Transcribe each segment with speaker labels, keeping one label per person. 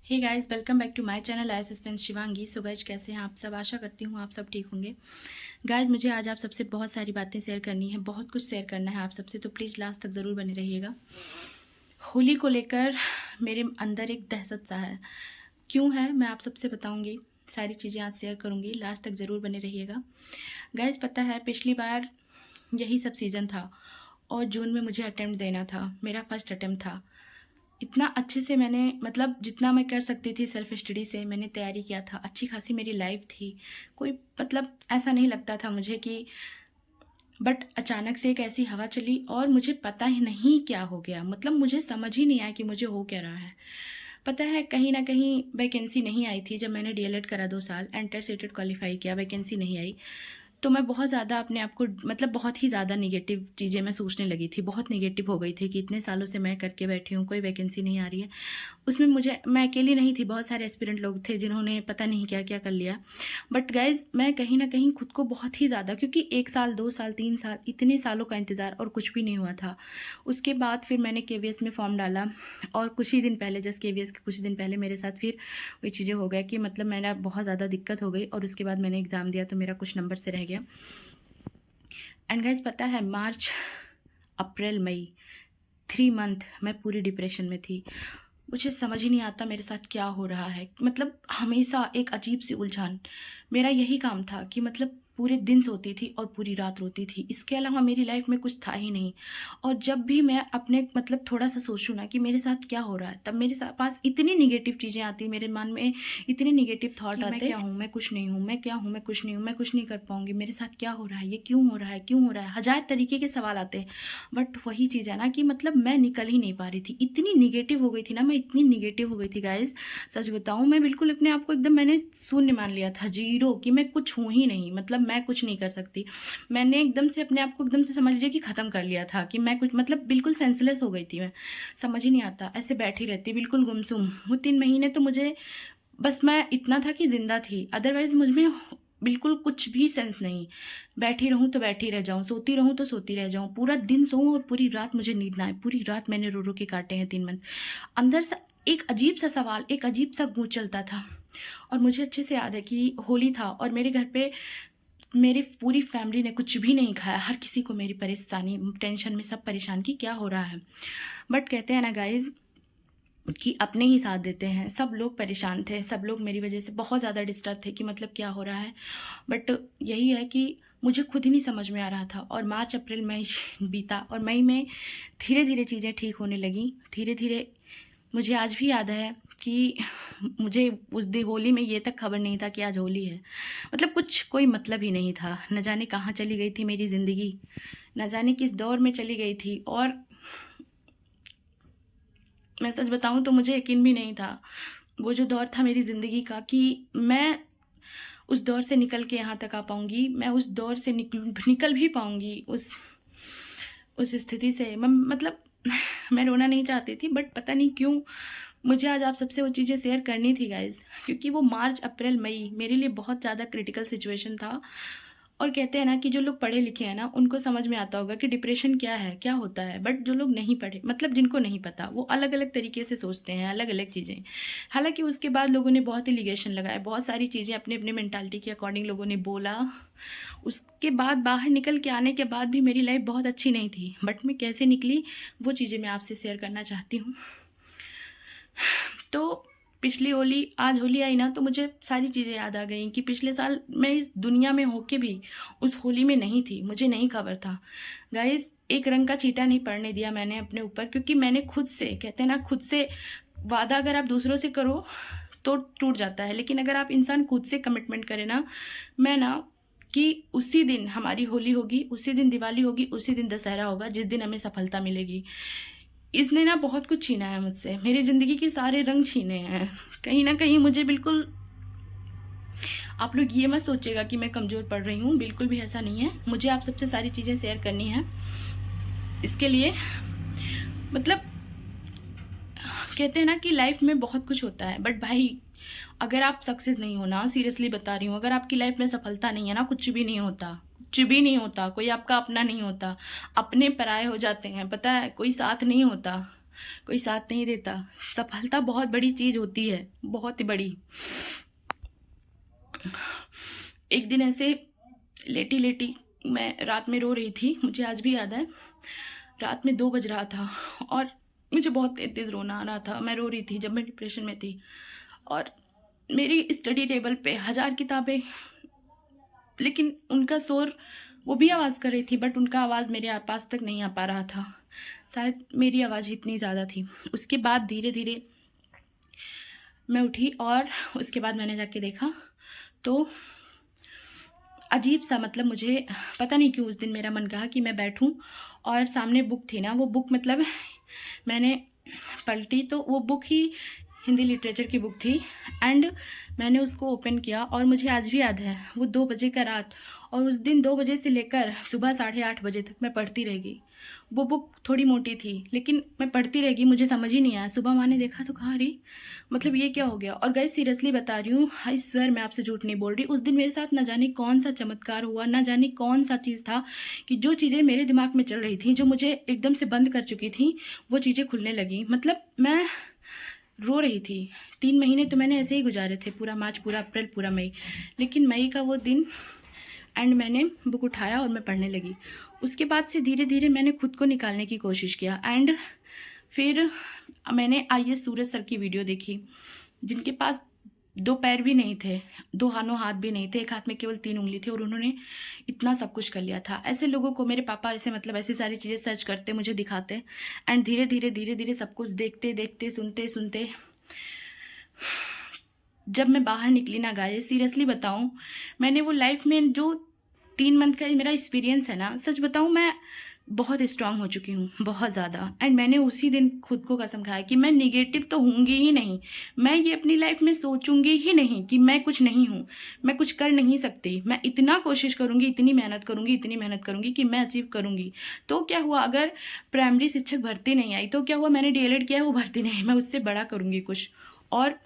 Speaker 1: Hey guys, welcome back to my channel I सस्पेंस Shivangi. So guys, कैसे हैं आप सब? आशा करती हूँ आप सब ठीक होंगे। गाइज, मुझे आज आप सबसे बहुत सारी बातें शेयर करनी है, बहुत कुछ शेयर करना है आप सबसे, तो प्लीज़ लास्ट तक ज़रूर बने रहिएगा। होली को लेकर मेरे अंदर एक दहशत सा है। क्यों है मैं आप सबसे बताऊँगी, सारी चीज़ें आज शेयर करूँगी, लास्ट तक ज़रूर बने रहिएगा। गाइज, पता है पिछली बार यही सब सीज़न था और जून में मुझे अटेम्प्ट देना था, मेरा फर्स्ट अटेम्प्ट था। इतना अच्छे से मैंने मतलब जितना मैं कर सकती थी सेल्फ स्टडी से मैंने तैयारी किया था, अच्छी खासी मेरी लाइफ थी। कोई मतलब ऐसा नहीं लगता था मुझे कि बट अचानक से एक ऐसी हवा चली और मुझे पता ही नहीं क्या हो गया। मतलब मुझे समझ ही नहीं आया कि मुझे हो क्या रहा है। पता है कहीं ना कहीं वैकेंसी नहीं आई थी। जब मैंने डीएलएड करा 2 साल एंटर सीटेड क्वालिफाई किया, वैकेंसी नहीं आई, तो मैं बहुत ज़्यादा अपने आप को मतलब बहुत ही ज़्यादा निगेटिव चीज़ें मैं सोचने लगी थी। बहुत निगेटिव हो गई थी कि इतने सालों से मैं करके बैठी हूँ, कोई वैकेंसी नहीं आ रही है। उसमें मुझे मैं अकेली नहीं थी, बहुत सारे एस्पिरेंट लोग थे जिन्होंने पता नहीं क्या क्या कर लिया। बट गाइज, मैं कहीं ना कहीं खुद को बहुत ही ज़्यादा, क्योंकि 1 साल 2 साल 3 साल इतने सालों का इंतज़ार और कुछ भी नहीं हुआ था। उसके बाद फिर मैंने केवीएस में फॉर्म डाला और कुछ ही दिन पहले, जस्ट केवीएस के कुछ दिन पहले मेरे साथ फिर वही चीज़ें हो गया कि मतलब मेरा बहुत ज़्यादा दिक्कत हो गई और उसके बाद मैंने एग्ज़ाम दिया तो मेरा कुछ नंबर से रह गया। एंड गाइज, पता है मार्च अप्रैल मई 3 मंथ मैं पूरी डिप्रेशन में थी। मुझे समझ ही नहीं आता मेरे साथ क्या हो रहा है। मतलब हमेशा एक अजीब सी उलझन। मेरा यही काम था कि मतलब पूरे दिन सोती थी और पूरी रात रोती थी, इसके अलावा मेरी लाइफ में कुछ था ही नहीं। और जब भी मैं अपने मतलब थोड़ा सा सोचूं ना कि मेरे साथ क्या हो रहा है, तब मेरे पास इतनी निगेटिव चीज़ें आती, मेरे मन में इतने निगेटिव थॉट आते, मैं क्या हूँ, मैं कुछ नहीं हूँ, मैं क्या हूँ, मैं कुछ नहीं हूँ, मैं कुछ नहीं कर पाऊंगी, मेरे साथ क्या हो रहा है, ये क्यों हो रहा है, क्यों हो रहा है, हजार तरीके के सवाल आते हैं। बट वही चीज़ है ना कि मतलब मैं निकल ही नहीं पा रही थी। इतनी निगेटिव हो गई थी ना, मैं इतनी निगेटिव हो गई थी गाइस, सच बताऊं मैं बिल्कुल अपने आप को एकदम मैंने शून्य मान लिया था, जीरो, कि मैं कुछ हूँ ही नहीं, मतलब मैं कुछ नहीं कर सकती। मैंने एकदम से अपने आप को एकदम से समझ लीजिए कि ख़त्म कर लिया था कि मैं कुछ मतलब बिल्कुल सेंसलेस हो गई थी मैं। समझ ही नहीं आता, ऐसे बैठी रहती बिल्कुल गुमसुम। वो 3 महीने तो मुझे बस मैं इतना था कि जिंदा थी, अदरवाइज मुझ में बिल्कुल कुछ भी सेंस नहीं। बैठी रहूं तो बैठी रह जाऊं, सोती रहूं तो सोती रह जाऊं, पूरा दिन सोऊं और पूरी रात मुझे नींद ना आए। पूरी रात मैंने रो रो के काटे हैं 3 मंथ। अंदर से एक अजीब सा सवाल, एक अजीब सा गूंज चलता था। और मुझे अच्छे से याद है कि होली था और मेरे घर पे मेरी पूरी फैमिली ने कुछ भी नहीं खाया। हर किसी को मेरी परेशानी टेंशन में सब परेशान की क्या हो रहा है। बट कहते हैं ना गाइज कि अपने ही साथ देते हैं। सब लोग परेशान थे, सब लोग मेरी वजह से बहुत ज़्यादा डिस्टर्ब थे कि मतलब क्या हो रहा है। बट यही है कि मुझे खुद ही नहीं समझ में आ रहा था। और मार्च अप्रैल मई बीता और मई में धीरे धीरे चीज़ें ठीक होने लगी, धीरे धीरे। मुझे आज भी याद है कि मुझे उस दिन होली में ये तक खबर नहीं था कि आज होली है। मतलब कुछ कोई मतलब ही नहीं था। न जाने कहाँ चली गई थी मेरी ज़िंदगी, न जाने किस दौर में चली गई थी। और मैं सच बताऊं तो मुझे यकीन भी नहीं था वो जो दौर था मेरी ज़िंदगी का कि मैं उस दौर से निकल के यहाँ तक आ पाऊंगी, मैं उस दौर से निकल भी पाऊंगी, उस स्थिति से। मैं मतलब मैं रोना नहीं चाहती थी, बट पता नहीं क्यों मुझे आज आप सबसे वो चीज़ें शेयर करनी थी गाइज, क्योंकि वो मार्च अप्रैल मई मेरे लिए बहुत ज़्यादा क्रिटिकल सिचुएशन था। और कहते हैं ना कि जो लोग पढ़े लिखे हैं ना उनको समझ में आता होगा कि डिप्रेशन क्या है, क्या होता है। बट जो लोग नहीं पढ़े, मतलब जिनको नहीं पता, वो अलग अलग तरीके से सोचते हैं, अलग अलग चीज़ें। हालांकि उसके बाद लोगों ने बहुत ही लिगेशन लगाए, बहुत सारी चीज़ें अपने अपने मेंटालिटी के अकॉर्डिंग लोगों ने बोला। उसके बाद बाहर निकल के आने के बाद भी मेरी लाइफ बहुत अच्छी नहीं थी, बट मैं कैसे निकली वो चीज़ें मैं आपसे शेयर करना चाहती हूँ। तो पिछली होली, आज होली आई ना, तो मुझे सारी चीज़ें याद आ गई कि पिछले साल मैं इस दुनिया में होके भी उस होली में नहीं थी, मुझे नहीं खबर था। गाइस, एक रंग का चीटा नहीं पड़ने दिया मैंने अपने ऊपर, क्योंकि मैंने खुद से, कहते हैं ना, खुद से वादा अगर आप दूसरों से करो तो टूट जाता है, लेकिन अगर आप इंसान खुद से कमिटमेंट करें ना, मैं ना कि उसी दिन हमारी होली होगी, उसी दिन दिवाली होगी, उसी दिन दशहरा होगा, जिस दिन हमें सफलता मिलेगी। इसने ना बहुत कुछ छीना है मुझसे, मेरी ज़िंदगी के सारे रंग छीने हैं। कहीं ना कहीं मुझे बिल्कुल, आप लोग ये मत सोचिएगा कि मैं कमज़ोर पड़ रही हूँ, बिल्कुल भी ऐसा नहीं है। मुझे आप सबसे सारी चीज़ें शेयर करनी है, इसके लिए मतलब कहते हैं ना कि लाइफ में बहुत कुछ होता है, बट भाई अगर आप सक्सेस नहीं हो ना, सीरियसली बता रही हूँ, अगर आपकी लाइफ में सफलता नहीं है ना, कुछ भी नहीं होता, कुछ भी नहीं होता। कोई आपका अपना नहीं होता, अपने पराये हो जाते हैं, पता है, कोई साथ नहीं होता। कोई साथ नहीं देता। सफलता बहुत बड़ी चीज़ होती है, बहुत ही बड़ी। एक दिन ऐसे लेटी लेटी मैं रात में रो रही थी, मुझे आज भी याद है। रात में 2 बज रहा था और मुझे बहुत तेज तेज रोना आ रहा था। मैं रो रही थी जब मैं डिप्रेशन में थी, और मेरी स्टडी टेबल पे 1000 किताबें, लेकिन उनका शोर, वो भी आवाज़ कर रही थी बट उनका आवाज़ मेरे पास तक नहीं आ पा रहा था। शायद मेरी आवाज़ इतनी ज़्यादा थी। उसके बाद धीरे धीरे मैं उठी और उसके बाद मैंने जाके देखा तो अजीब सा, मतलब मुझे पता नहीं क्यों उस दिन मेरा मन कहा कि मैं बैठूं, और सामने बुक थी ना, वो बुक मतलब मैंने पलटी तो वो बुक ही हिंदी लिटरेचर की बुक थी। एंड मैंने उसको ओपन किया और मुझे आज भी याद है वो 2 बजे का रात, और उस दिन 2 बजे से लेकर सुबह 8:30 बजे तक मैं पढ़ती रह गई। वो बुक थोड़ी मोटी थी लेकिन मैं पढ़ती रह गई, मुझे समझ ही नहीं आया। सुबह माँ ने देखा तो कहा अरे मतलब ये क्या हो गया। और गाइस सीरियसली बता रही हूँ, आई स्वेयर, मैं आपसे झूठ नहीं बोल रही, उस दिन मेरे साथ न जाने कौन सा चमत्कार हुआ, न जाने कौन सा चीज़ था कि जो चीज़ें मेरे दिमाग में चल रही थी, जो मुझे एकदम से बंद कर चुकी थी, वो चीज़ें खुलने लगी। मतलब मैं रो रही थी। 3 महीने तो मैंने ऐसे ही गुजारे थे, पूरा मार्च, पूरा अप्रैल, पूरा मई। लेकिन मई का वो दिन एंड मैंने बुक उठाया और मैं पढ़ने लगी। उसके बाद से धीरे धीरे मैंने खुद को निकालने की कोशिश किया। एंड फिर मैंने आईएएस सूरज सर की वीडियो देखी, जिनके पास 2 पैर भी नहीं थे, 2 हाथ भी नहीं थे, एक हाथ में केवल 3 उंगली थी, और उन्होंने इतना सब कुछ कर लिया था। ऐसे लोगों को मेरे पापा ऐसे मतलब ऐसी सारी चीज़ें सर्च करते, मुझे दिखाते, एंड धीरे धीरे सब कुछ देखते देखते सुनते सुनते जब मैं बाहर निकली ना गाइस, सीरियसली बताऊं, मैंने वो लाइफ में जो 3 मंथ का मेरा एक्सपीरियंस है ना, सच बताऊं मैं बहुत स्ट्रांग हो चुकी हूँ, बहुत ज़्यादा। एंड मैंने उसी दिन खुद को कसम खाया कि मैं निगेटिव तो होंगी ही नहीं, मैं ये अपनी लाइफ में सोचूंगी ही नहीं कि मैं कुछ नहीं हूँ, मैं कुछ कर नहीं सकती। मैं इतना कोशिश करूँगी, इतनी मेहनत करूँगी, इतनी मेहनत करूँगी कि मैं अचीव करूँगी। तो क्या हुआ, अगर प्राइमरी शिक्षक भर्ती नहीं आई तो क्या हुआ, मैंने डीएलएड किया है, वो भर्ती नहीं, मैं उससे बड़ा करूँगी कुछ। और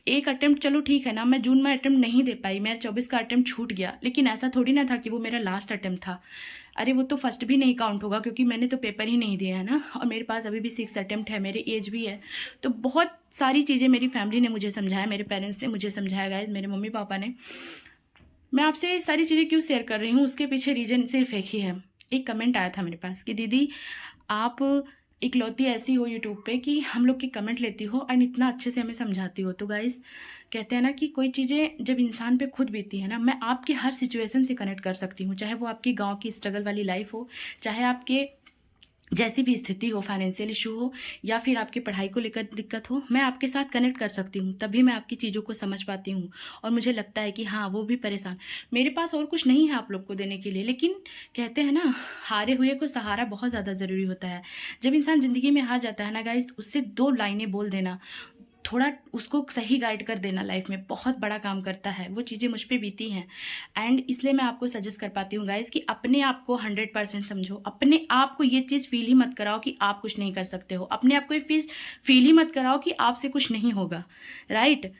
Speaker 1: एक अटेम्प्ट चलो ठीक है ना, मैं जून में अटेम्प्ट नहीं दे पाई, मेरा 24 का अटेम्प्ट छूट गया, लेकिन ऐसा थोड़ी ना था कि वो मेरा लास्ट अटेम्प्ट था। अरे वो तो फर्स्ट भी नहीं काउंट होगा क्योंकि मैंने तो पेपर ही नहीं दिया है ना, और मेरे पास अभी भी 6 अटेम्प्ट है, मेरी एज भी है। तो बहुत सारी चीज़ें मेरी फैमिली ने मुझे समझाया, मेरे पेरेंट्स ने मुझे समझाया गाइज, मेरे मम्मी पापा ने। मैं आपसे सारी चीज़ें क्यों शेयर कर रही हूँ, उसके पीछे रीजन सिर्फ एक ही है। एक कमेंट आया था मेरे पास कि दीदी आप इकलौती ऐसी हो यूट्यूब पे कि हम लोग की कमेंट लेती हो एंड इतना अच्छे से हमें समझाती हो। तो गाइस कहते हैं ना कि कोई चीज़ें जब इंसान पे खुद बीती है ना, मैं आपकी हर सिचुएशन से कनेक्ट कर सकती हूँ, चाहे वो आपकी गांव की स्ट्रगल वाली लाइफ हो, चाहे आपके जैसी भी स्थिति हो, फाइनेंशियल इशू हो, या फिर आपकी पढ़ाई को लेकर दिक्कत हो, मैं आपके साथ कनेक्ट कर सकती हूँ, तभी मैं आपकी चीज़ों को समझ पाती हूँ। और मुझे लगता है कि हाँ वो भी परेशान, मेरे पास और कुछ नहीं है आप लोग को देने के लिए, लेकिन कहते हैं ना हारे हुए को सहारा बहुत ज़्यादा ज़रूरी होता है। जब इंसान ज़िंदगी में हार जाता है ना गाइस, उससे 2 लाइनें बोल देना, थोड़ा उसको सही गाइड कर देना लाइफ में बहुत बड़ा काम करता है। वो चीज़ें मुझ पे बीती हैं एंड इसलिए मैं आपको सजेस्ट कर पाती हूँ गाइस कि अपने आप को 100% समझो। अपने आप को ये चीज़ फील ही मत कराओ कि आप कुछ नहीं कर सकते हो। अपने आप को ये फील ही मत कराओ कि आपसे कुछ नहीं होगा। राइट,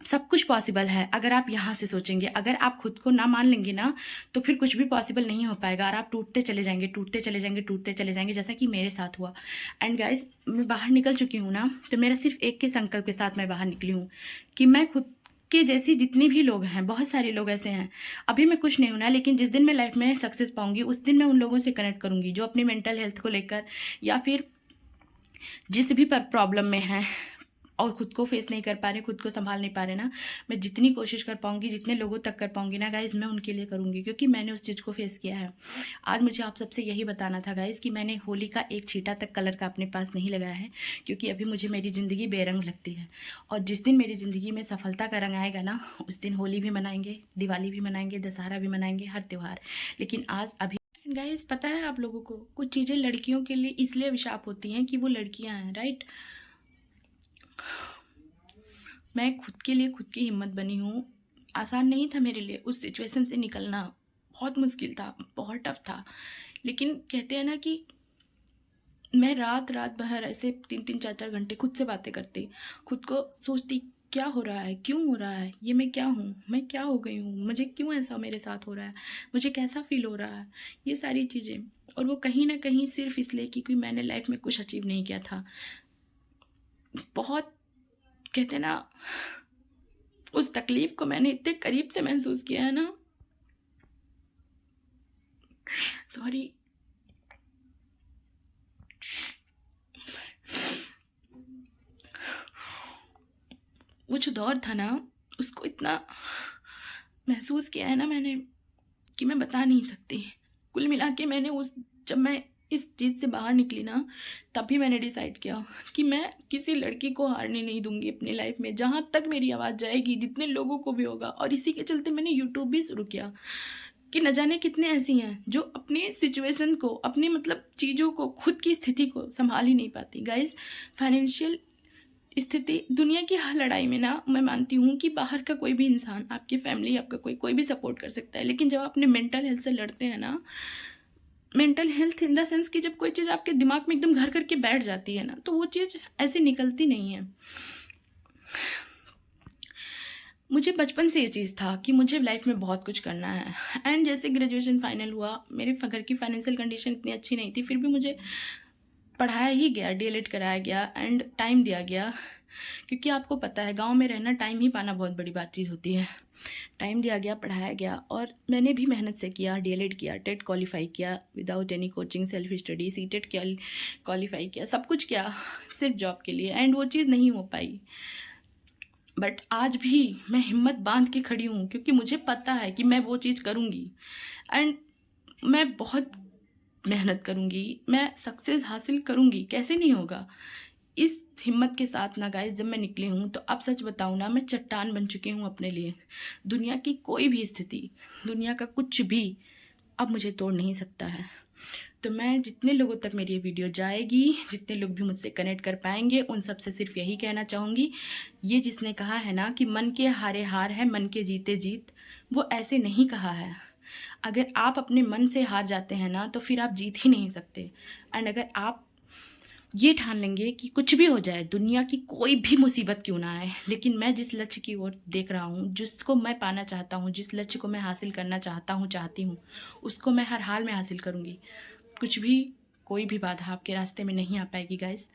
Speaker 1: सब कुछ पॉसिबल है अगर आप यहाँ से सोचेंगे। अगर आप खुद को ना मान लेंगे ना तो फिर कुछ भी पॉसिबल नहीं हो पाएगा, और आप टूटते चले जाएंगे, टूटते चले जाएंगे, टूटते चले जाएंगे, जैसा कि मेरे साथ हुआ। एंड गाइस मैं बाहर निकल चुकी हूँ ना, तो मेरा सिर्फ एक के संकल्प के साथ मैं बाहर निकली हूँ कि मैं खुद के जैसी जितनी भी लोग हैं, बहुत सारे लोग ऐसे हैं, अभी मैं कुछ नहीं हूँ ना, लेकिन जिस दिन मैं लाइफ में सक्सेस पाऊंगी उस दिन मैं उन लोगों से कनेक्ट करूंगी जो अपनी मेंटल हेल्थ को लेकर या फिर जिस भी प्रॉब्लम में है और खुद को फेस नहीं कर पा रहे, खुद को संभाल नहीं पा रहे ना, मैं जितनी कोशिश कर पाऊंगी, जितने लोगों तक कर पाऊंगी ना गाइज, मैं उनके लिए करूंगी, क्योंकि मैंने उस चीज़ को फेस किया है। आज मुझे आप सबसे यही बताना था गाइज कि मैंने होली का एक छींटा तक कलर का अपने पास नहीं लगाया है, क्योंकि अभी मुझे मेरी ज़िंदगी बेरंग लगती है। और जिस दिन मेरी ज़िंदगी में सफलता का रंग आएगा ना, उस दिन होली भी मनाएंगे, दिवाली भी मनाएंगे, दशहरा भी मनाएंगे, हर त्यौहार। लेकिन आज अभी गाइज पता है आप लोगों को, कुछ चीज़ें लड़कियों के लिए इसलिए अभिशाप होती हैं कि वो लड़कियां हैं। राइट, मैं खुद के लिए खुद की हिम्मत बनी हूँ। आसान नहीं था मेरे लिए उस सिचुएशन से निकलना, बहुत मुश्किल था, बहुत टफ था। लेकिन कहते हैं ना कि मैं रात रात भर ऐसे 3-3 4-4 घंटे खुद से बातें करती, खुद को सोचती क्या हो रहा है, क्यों हो रहा है, ये मैं क्या हूँ, मैं क्या हो गई हूँ, मुझे क्यों ऐसा मेरे साथ हो रहा है, मुझे कैसा फील हो रहा है, ये सारी चीज़ें। और वो कहीं ना कहीं सिर्फ इसलिए क्योंकि मैंने लाइफ में कुछ अचीव नहीं किया था। बहुत कहते ना, उस तकलीफ को मैंने इतने करीब से महसूस किया है ना, सॉरी। वो जो दौर था ना, उसको इतना महसूस किया है ना मैंने कि मैं बता नहीं सकती। कुल मिला के मैंने जब मैं इस चीज़ से बाहर निकली ना, तभी मैंने डिसाइड किया कि मैं किसी लड़की को हारने नहीं दूंगी अपनी लाइफ में, जहाँ तक मेरी आवाज़ जाएगी, जितने लोगों को भी होगा। और इसी के चलते मैंने यूट्यूब भी शुरू किया कि न जाने कितने ऐसी हैं जो अपनी सिचुएशन को, अपनी मतलब चीज़ों को, खुद की स्थिति को संभाल ही नहीं पाती। गाइस, फाइनेंशियल स्थिति दुनिया की हर लड़ाई में ना, मैं मानती हूँ कि बाहर का कोई भी इंसान, आपकी फैमिली, आपका कोई भी सपोर्ट कर सकता है, लेकिन जब आप अपने मेंटल हेल्थ से लड़ते हैं ना, mental health in the sense कि जब कोई चीज़ आपके दिमाग में एकदम घर करके बैठ जाती है ना, तो वो चीज़ ऐसे निकलती नहीं है। मुझे बचपन से ये चीज़ था कि मुझे लाइफ में बहुत कुछ करना है। एंड जैसे ग्रेजुएशन फाइनल हुआ, मेरे घर की फाइनेंशियल कंडीशन इतनी अच्छी नहीं थी, फिर भी मुझे पढ़ाया ही गया, डीएलएड कराया गया एंड टाइम दिया गया, क्योंकि आपको पता है गांव में रहना, टाइम ही पाना बहुत बड़ी बात चीज़ होती है। टाइम दिया गया, पढ़ाया गया, और मैंने भी मेहनत से किया, डीएलएड किया, टेट क्वालिफाई किया without any coaching, self study, CTET qualify किया, सब कुछ किया सिर्फ जॉब के लिए, एंड वो चीज़ नहीं हो पाई। बट आज भी मैं हिम्मत बांध के खड़ी हूँ, क्योंकि मुझे पता है कि मैं वो चीज़ करूँगी एंड मैं बहुत मेहनत करूँगी, मैं सक्सेस हासिल करूँगी, कैसे नहीं होगा। इस हिम्मत के साथ ना गाइस, जब मैं निकली हूँ तो अब सच बताऊँ ना, मैं चट्टान बन चुकी हूँ अपने लिए। दुनिया की कोई भी स्थिति, दुनिया का कुछ भी अब मुझे तोड़ नहीं सकता है। तो मैं, जितने लोगों तक मेरी ये वीडियो जाएगी, जितने लोग भी मुझसे कनेक्ट कर पाएंगे, उन सब से सिर्फ यही कहना चाहूँगी, ये जिसने कहा है ना कि मन के हारे हार है, मन के जीते जीत, वो ऐसे नहीं कहा है। अगर आप अपने मन से हार जाते हैं ना, तो फिर आप जीत ही नहीं सकते। एंड अगर आप ये ठान लेंगे कि कुछ भी हो जाए, दुनिया की कोई भी मुसीबत क्यों ना आए, लेकिन मैं जिस लक्ष्य की ओर देख रहा हूँ, जिसको मैं पाना चाहता हूँ, जिस लक्ष्य को मैं हासिल करना चाहती हूँ, उसको मैं हर हाल में हासिल करूँगी। कुछ भी, कोई भी बाधा आपके रास्ते में नहीं आ पाएगी गाइस।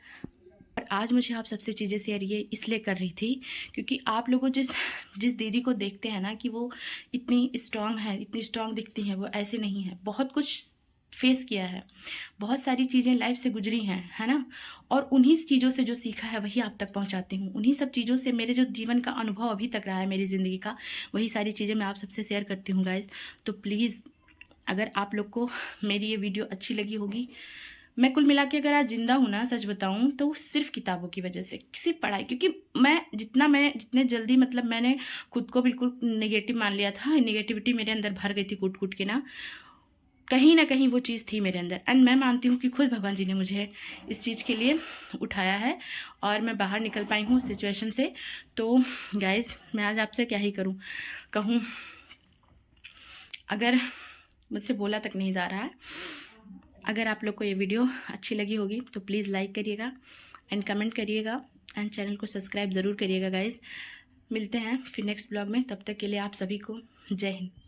Speaker 1: और आज मुझे आप सबसे चीज़ें शेयर ये इसलिए कर रही थी क्योंकि आप लोगों जिस जिस दीदी को देखते हैं ना कि वो इतनी स्ट्रांग है, इतनी स्ट्रांग दिखती हैं, वो ऐसे नहीं है। बहुत कुछ फेस किया है, बहुत सारी चीज़ें लाइफ से गुजरी हैं, है ना। और उन्हीं चीज़ों से जो सीखा है वही आप तक पहुंचाती हूँ। उन्हीं सब चीज़ों से मेरे जो जीवन का अनुभव अभी तक रहा है मेरी ज़िंदगी का, वही सारी चीज़ें मैं आप सबसे शेयर करती हूँ गाइस। तो प्लीज़, अगर आप लोग को मेरी ये वीडियो अच्छी लगी होगी, मैं कुल मिला के अगर आज जिंदा हूँ ना, सच बताऊँ तो सिर्फ किताबों की वजह से, सिर्फ पढ़ाई। क्योंकि मैं जितने जल्दी मतलब मैंने खुद को बिल्कुल नेगेटिव मान लिया था, नेगेटिविटी मेरे अंदर भर गई थी कूट कूट के ना कहीं वो चीज़ थी मेरे अंदर। एंड मैं मानती हूँ कि खुद भगवान जी ने मुझे इस चीज़ के लिए उठाया है और मैं बाहर निकल पाई हूँ उस सिचुएशन से। तो गाइज, मैं आज आपसे क्या ही कहूँ, अगर मुझसे बोला तक नहीं जा रहा है। अगर आप लोग को ये वीडियो अच्छी लगी होगी तो प्लीज़ लाइक करिएगा एंड कमेंट करिएगा एंड चैनल को सब्सक्राइब ज़रूर करिएगा गाइस। मिलते हैं फिर नेक्स्ट ब्लॉग में, तब तक के लिए आप सभी को जय हिंद।